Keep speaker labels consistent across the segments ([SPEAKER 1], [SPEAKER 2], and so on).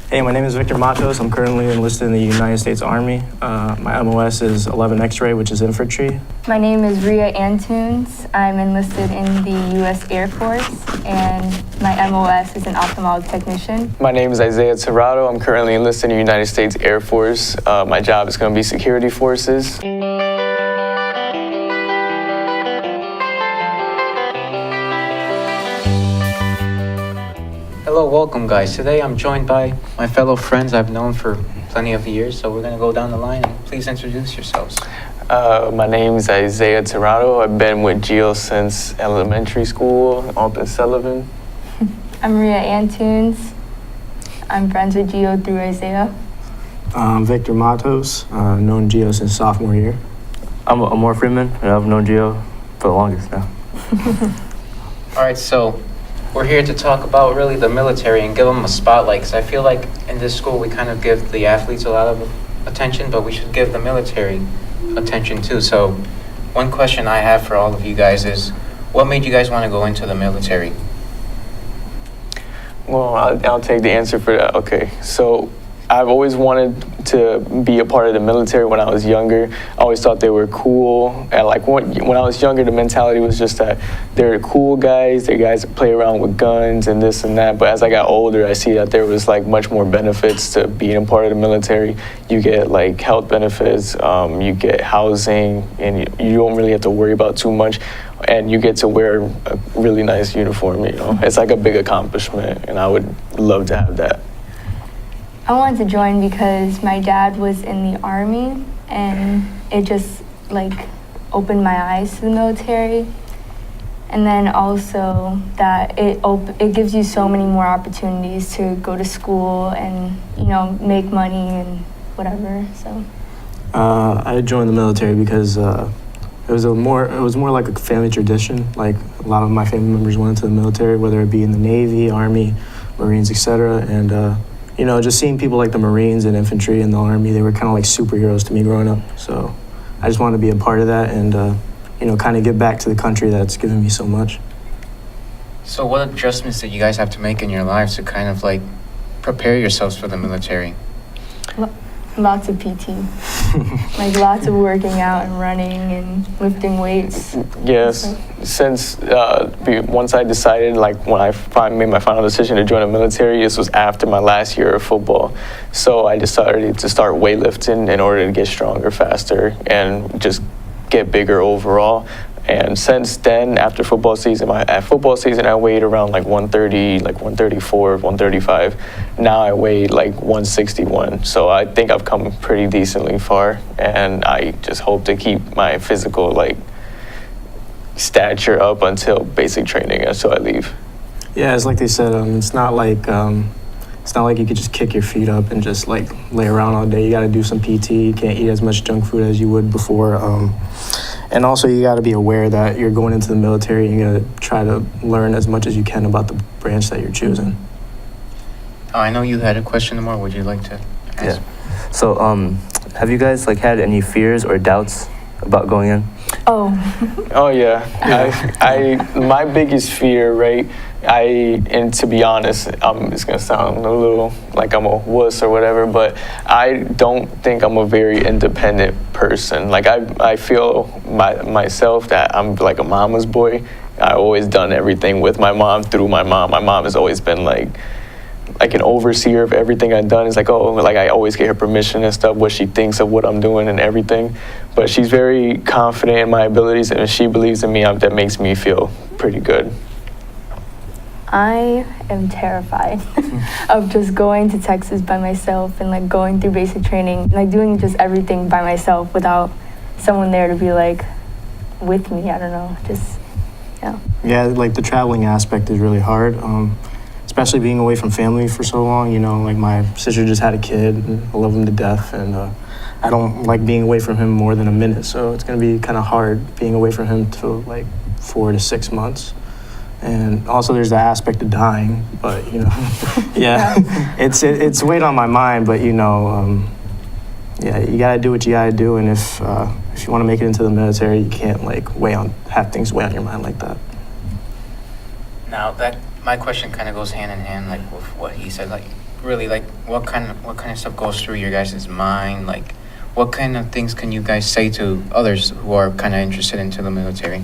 [SPEAKER 1] Hey, my name is Victor Matos. I'm currently enlisted in the United States Army. My MOS is 11 X-ray, which is infantry.
[SPEAKER 2] My name is Ria Antunes. I'm enlisted in the U.S. Air Force, and my MOS is an ophthalmology technician.
[SPEAKER 3] My name is Isaiah Tirado. I'm currently enlisted in the United States Air Force. My job is going to be security forces.
[SPEAKER 4] Hello, welcome guys. Today I'm joined by my fellow friends I've known for plenty of years, so we're going to go down the line and please introduce yourselves.
[SPEAKER 3] My name is Isaiah Tirado. I've been with Gio since elementary school, Alton Sullivan.
[SPEAKER 2] I'm Ria Antunes. I'm friends with Gio through Isaiah.
[SPEAKER 1] I'm Victor Matos, known Gio since sophomore year.
[SPEAKER 5] I'm Amore Freeman, and I've known Gio for the longest now.
[SPEAKER 4] All right, so we're here to talk about really the military and give them a spotlight, because I feel like in this school we kind of give the athletes a lot of attention, but we should give the military attention too. So one question I have for all of you guys is, what made you guys want to go into the military?
[SPEAKER 3] Well, I'll take the answer for that. Okay, so I've always wanted to be a part of the military when I was younger. I always thought they were cool. And like when I was younger, the mentality was just that they're cool guys. They're guys that play around with guns and this and that. But as I got older, I see that there was like much more benefits to being a part of the military. You get like health benefits, you get housing, and you don't really have to worry about too much. And you get to wear a really nice uniform, you know. It's like a big accomplishment, and I would love to have that.
[SPEAKER 2] I wanted to join because my dad was in the Army, and it just like opened my eyes to the military. And then also that it gives you so many more opportunities to go to school and, you know, make money and whatever. So
[SPEAKER 1] I joined the military because it was more like a family tradition. Like a lot of my family members went into the military, whether it be in the Navy, Army, Marines, etc. And you know, just seeing people like the Marines and infantry and the Army, they were kind of like superheroes to me growing up. So I just wanted to be a part of that and, you know, kind of give back to the country that's given me so much.
[SPEAKER 4] So what adjustments did you guys have to make in your lives to kind of like prepare yourselves for the military?
[SPEAKER 2] lots of PT, like lots of working out and running and lifting weights.
[SPEAKER 3] Yes, since once I decided, like when I made my final decision to join the military, this was after my last year of football. So I decided to start weightlifting in order to get stronger, faster, and just get bigger overall. And since then, after football season, I weighed around like 130, like 134, 135. Now I weigh like 161. So I think I've come pretty decently far, and I just hope to keep my physical like stature up until basic training, until I leave.
[SPEAKER 1] Yeah, it's like they said. It's not like you could just kick your feet up and just like lay around all day. You got to do some PT. You can't eat as much junk food as you would before. And also, you got to be aware that you're going into the military and you're going to try to learn as much as you can about the branch that you're choosing.
[SPEAKER 4] Oh, I know you had a question, Amore. Would you like to ask?
[SPEAKER 5] Yeah. So, have you guys like had any fears or doubts about going in?
[SPEAKER 3] Oh yeah. My biggest fear, right? And to be honest, it's gonna sound a little like I'm a wuss or whatever, but I don't think I'm a very independent person. Like I feel myself that I'm like a mama's boy. I've always done everything with my mom, through my mom. My mom has always been like an overseer of everything I've done. It's like, oh, like I always get her permission and stuff, what she thinks of what I'm doing and everything. But she's very confident in my abilities, and if she believes in me, that makes me feel pretty good.
[SPEAKER 2] I am terrified of just going to Texas by myself and like going through basic training, like doing just everything by myself without someone there to be like with me. I don't know, just, yeah. Yeah,
[SPEAKER 1] like the traveling aspect is really hard. Especially being away from family for so long, you know, like my sister just had a kid, and I love him to death, and I don't like being away from him more than a minute, so it's going to be kind of hard being away from him for like 4 to 6 months. And also there's the aspect of dying, but, you know, yeah, it's weight on my mind, but, you know, yeah, you got to do what you got to do, and if you want to make it into the military, you can't, like, have things weigh on your mind like that.
[SPEAKER 4] Now, my question kind of goes hand in hand, like with what he said. Like, really, like, what kind of stuff goes through your guys' mind? Like, what kind of things can you guys say to others who are kind of interested into the military?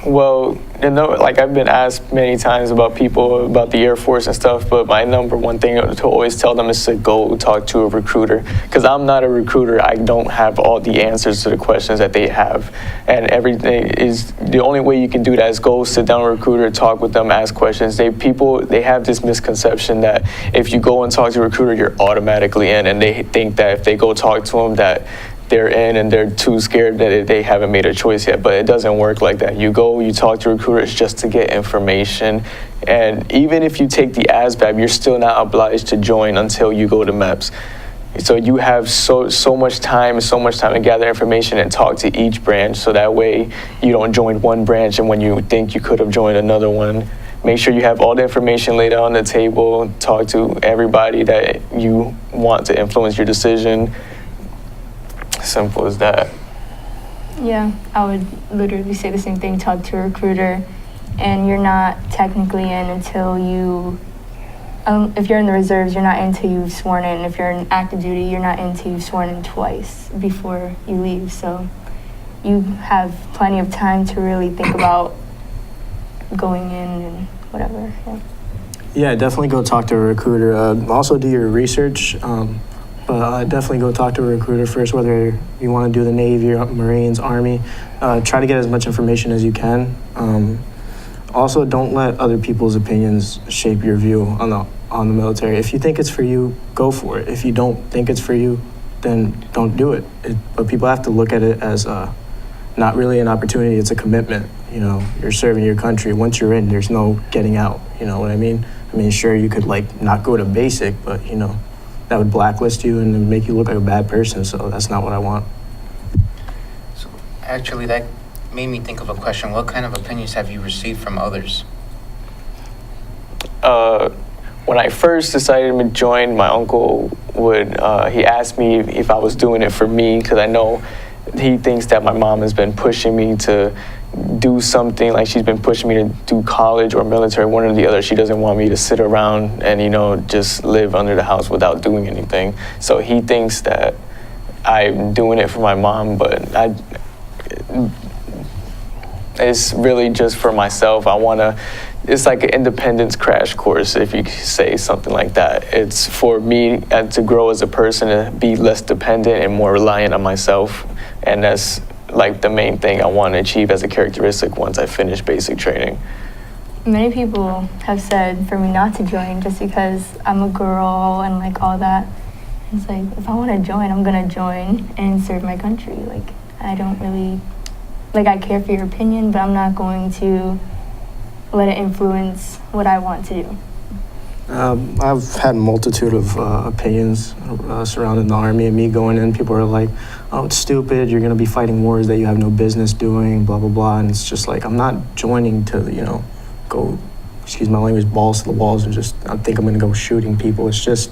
[SPEAKER 3] Well, like I've been asked many times about people about the Air Force and stuff, but my number one thing to always tell them is to go talk to a recruiter, because I'm not a recruiter. I don't have all the answers to the questions that they have, and everything is the only way you can do that is go sit down with a recruiter, talk with them, ask questions. They have this misconception that if you go and talk to a recruiter, you're automatically in, and they think that if they go talk to them that they're in and they're too scared that they haven't made a choice yet. But it doesn't work like that. You go, you talk to recruiters just to get information. And even if you take the ASVAB, you're still not obliged to join until you go to MEPS. So you have so much time to gather information and talk to each branch, so that way you don't join one branch and when you think you could have joined another one. Make sure you have all the information laid out on the table. Talk to everybody that you want to influence your decision. Simple as that.
[SPEAKER 2] Yeah, I would literally say the same thing. Talk to a recruiter, and you're not technically in until you. If you're in the reserves, you're not until you've sworn in. If you're in active duty, you're not until you've sworn in twice before you leave. So you have plenty of time to really think about going in and whatever. Yeah.
[SPEAKER 1] Yeah, definitely go talk to a recruiter. Also do your research. But definitely go talk to a recruiter first, whether you want to do the Navy, or Marines, Army. Try to get as much information as you can. Also, don't let other people's opinions shape your view on the military. If you think it's for you, go for it. If you don't think it's for you, then don't do it. But people have to look at it as not really an opportunity, it's a commitment. You know, you're serving your country. Once you're in, there's no getting out. You know what I mean? I mean, sure, you could like not go to basic, but you know, that would blacklist you and make you look like a bad person, so that's not what I want.
[SPEAKER 4] So actually, that made me think of a question. What kind of opinions have you received from others?
[SPEAKER 3] When I first decided to join, my uncle he asked me if I was doing it for me, because I know he thinks that my mom has been pushing me to do something, like she's been pushing me to do college or military, one or the other. She doesn't want me to sit around and, you know, just live under the house without doing anything. So he thinks that I'm doing it for my mom, but it's really just for myself. It's like an independence crash course, if you could say something like that. It's for me to grow as a person, to be less dependent and more reliant on myself. And that's like the main thing I want to achieve as a characteristic once I finish basic training.
[SPEAKER 2] Many people have said for me not to join just because I'm a girl and like all that. It's like, if I want to join, I'm going to join and serve my country. Like, I don't really, like, I care for your opinion, but I'm not going to let it influence what I want to do.
[SPEAKER 1] I've had a multitude of opinions surrounding the Army and me going in. People are like, oh, it's stupid, you're going to be fighting wars that you have no business doing, blah, blah, blah. And it's just like, I'm not joining to, you know, go, excuse my language, balls to the walls and just, I think I'm going to go shooting people. It's just,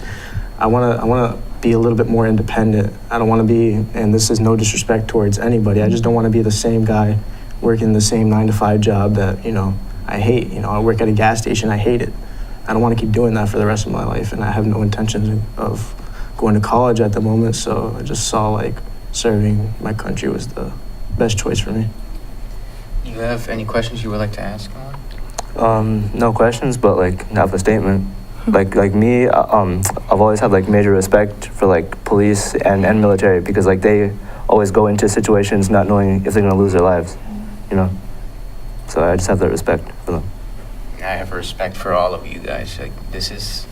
[SPEAKER 1] I want to be a little bit more independent. I don't want to be, and this is no disrespect towards anybody, I just don't want to be the same guy working the same 9-to-5 job that, you know, I hate. You know, I work at a gas station, I hate it. I don't want to keep doing that for the rest of my life, and I have no intentions of going to college at the moment, so I just saw like serving my country was the best choice for me.
[SPEAKER 4] You have any questions you would like to ask?
[SPEAKER 5] No questions, but like have a statement. like me, I've always had like major respect for like police and military, because like they always go into situations not knowing if they're gonna lose their lives, you know. So I just have that respect for them.
[SPEAKER 4] I have respect for all of you guys. Like, this is,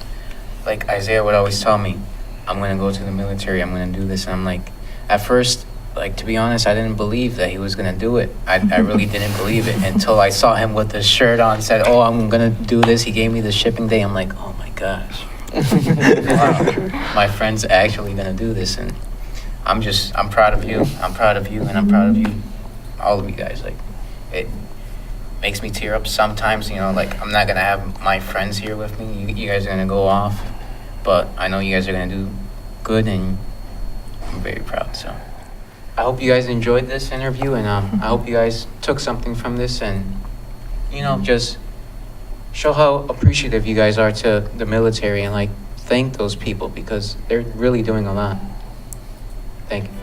[SPEAKER 4] like Isaiah would always tell me, I'm going to go to the military, I'm going to do this. And I'm like, at first, like, to be honest, I didn't believe that he was going to do it. I really didn't believe it until I saw him with the shirt on, said, oh, I'm going to do this. He gave me the shipping day. I'm like, oh my gosh. Wow, my friend's actually going to do this. And I'm proud of you. I'm proud of you, and I'm proud of you, all of you guys. Like, it makes me tear up sometimes, you know, like, I'm not going to have my friends here with me. You guys are going to go off, but I know you guys are going to do good, and I'm very proud. So I hope you guys enjoyed this interview, and I hope you guys took something from this, and, you know, just show how appreciative you guys are to the military and like thank those people because they're really doing a lot. Thank you.